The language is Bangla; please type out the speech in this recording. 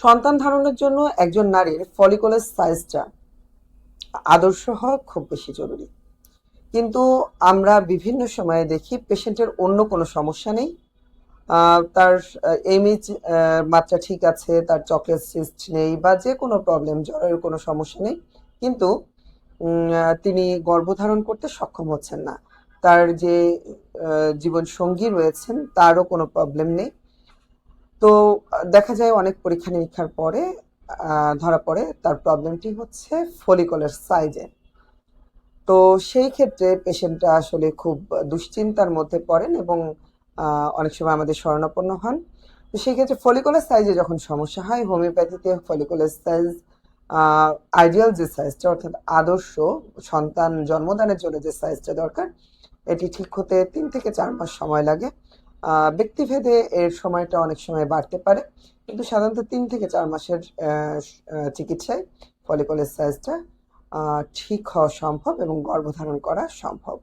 সন্তান ধারণের জন্য একজন নারীর ফলিকুলার সাইজটা আদর্শ হওয়া খুব বেশি জরুরি। কিন্তু আমরা বিভিন্ন সময়ে দেখি পেশেন্টের অন্য কোনো সমস্যা নেই। তার এমএইচ মাত্রা ঠিক আছে, তার চকলেট সিস্ট নেই বা যে কোনো প্রবলেম, জ্বরের কোনো সমস্যা নেই। কিন্তু তিনি গর্ভধারণ করতে সক্ষম হচ্ছেন না। তার যে জীবন সঙ্গী রয়েছেন তারও কোনো প্রবলেম নেই। তো দেখা যায় অনেক পরীক্ষা নিরীক্ষার পরে ধরা পড়ে তার প্রবলেমটি হচ্ছে ফলিকুলার সাইজে। তো সেই ক্ষেত্রে পেশেন্টরা আসলে খুব দুশ্চিন্তার মধ্যে পড়েন এবং অনেক সময় আমাদের শরণাপন্ন হন। তো সেই ক্ষেত্রে ফলিকুলার সাইজে যখন সমস্যা হয়, হোমিওপ্যাথিতে ফলিকুলার সাইজ আইডিয়াল যে সাইজটা, অর্থাৎ আদর্শ সন্তান জন্মদানের জন্য যে সাইজটা দরকার, এটি ঠিক হতে 3 থেকে 4 মাস সময় লাগে। ব্যক্তিভেদে এর সময়টা অনেক সময় বাড়তে পারে, কিন্তু সাধারণত 3 থেকে 4 মাসের চিকিৎসায় ফলিকুলার সাইজটা ঠিক হওয়া সম্ভব এবং গর্ভধারণ করা সম্ভব।